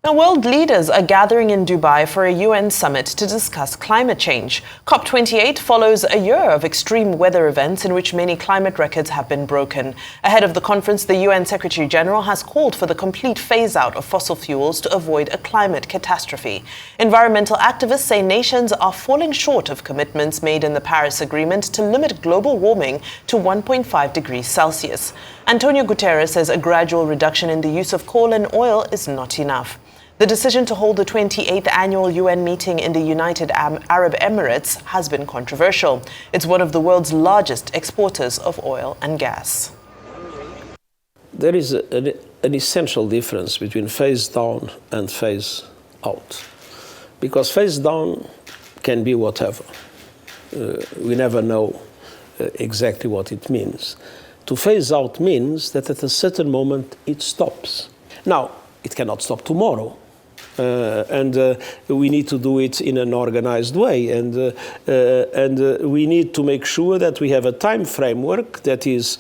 Now, world leaders are gathering in Dubai for a UN summit to discuss climate change. COP28 follows a year of extreme weather events in which many climate records have been broken. Ahead of the conference, the UN Secretary General has called for the complete phase-out of fossil fuels to avoid a climate catastrophe. Environmental activists say nations are falling short of commitments made in the Paris Agreement to limit global warming to 1.5 degrees Celsius. Antonio Guterres says a gradual reduction in the use of coal and oil is not enough. The decision to hold the 28th annual UN meeting in the United Arab Emirates has been controversial. It's one of the world's largest exporters of oil and gas. There is an essential difference between phase down and phase out. Because phase down can be whatever. We never know exactly what it means. To phase out means that at a certain moment it stops. Now, it cannot stop tomorrow. We need to do it in an organized way, and we need to make sure that we have a time framework that is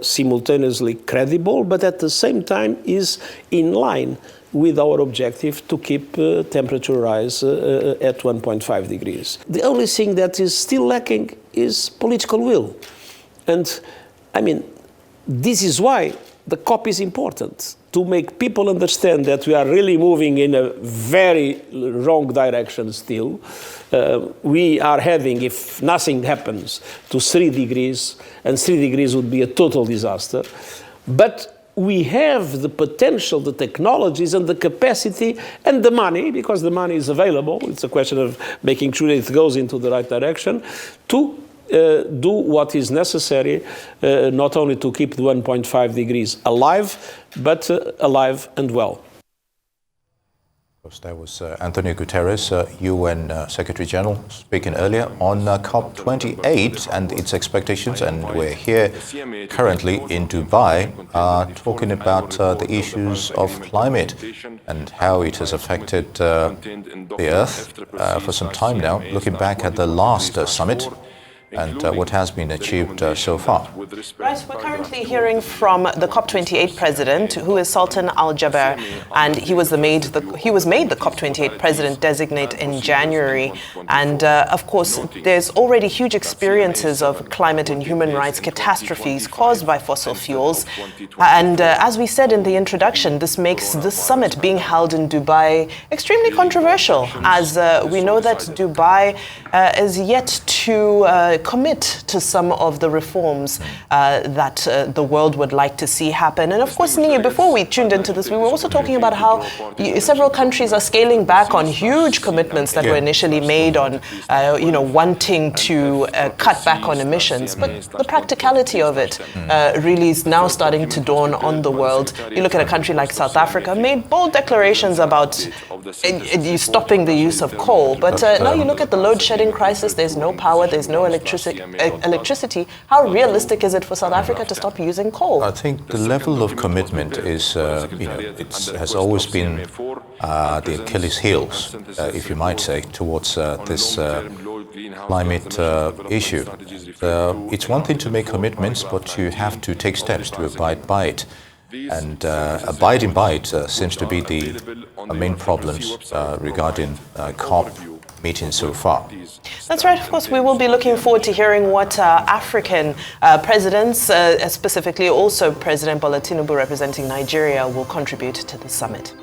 simultaneously credible, but at the same time is in line with our objective to keep temperature rise at 1.5 degrees. The only thing that is still lacking is political will. And I mean, this is why the COP is important, to make people understand that we are really moving in a very wrong direction still. We are heading, if nothing happens, to 3 degrees, and 3 degrees would be a total disaster. But we have the potential, the technologies and the capacity and the money, because the money is available, it's a question of making sure that it goes into the right direction, to do what is necessary, not only to keep the 1.5 degrees alive, but alive and well. That was Antonio Guterres, UN Secretary General, speaking earlier on COP28 and its expectations. And we're here currently in Dubai talking about the issues of climate and how it has affected the Earth for some time now, looking back at the last summit and what has been achieved so far. Right, we're currently hearing from the COP28 president, who is Sultan Al Jaber, and he was made the COP28 president designate in January. And of course, there's already huge experiences of climate and human rights catastrophes caused by fossil fuels. And as we said in the introduction, this makes this summit being held in Dubai extremely controversial, as we know that Dubai is yet to commit to some of the reforms that the world would like to see happen. And of course, Nia, before we tuned into this, we were also talking about how several countries are scaling back on huge commitments that were initially made on, wanting to cut back on emissions. But the practicality of it really is now starting to dawn on the world. You look at a country like South Africa, made bold declarations about stopping the use of coal. But now you look at the load shedding crisis, there's no power, there's no electricity. How realistic is it for South Africa to stop using coal? I think the level of commitment is, it has always been the Achilles heels, if you might say, towards this climate issue. It's one thing to make commitments, but you have to take steps to abide by it. And abiding by it seems to be the main problems regarding COP meeting so far. That's right. Of course, we will be looking forward to hearing what African presidents, specifically also President Bola Tinubu representing Nigeria, will contribute to the summit.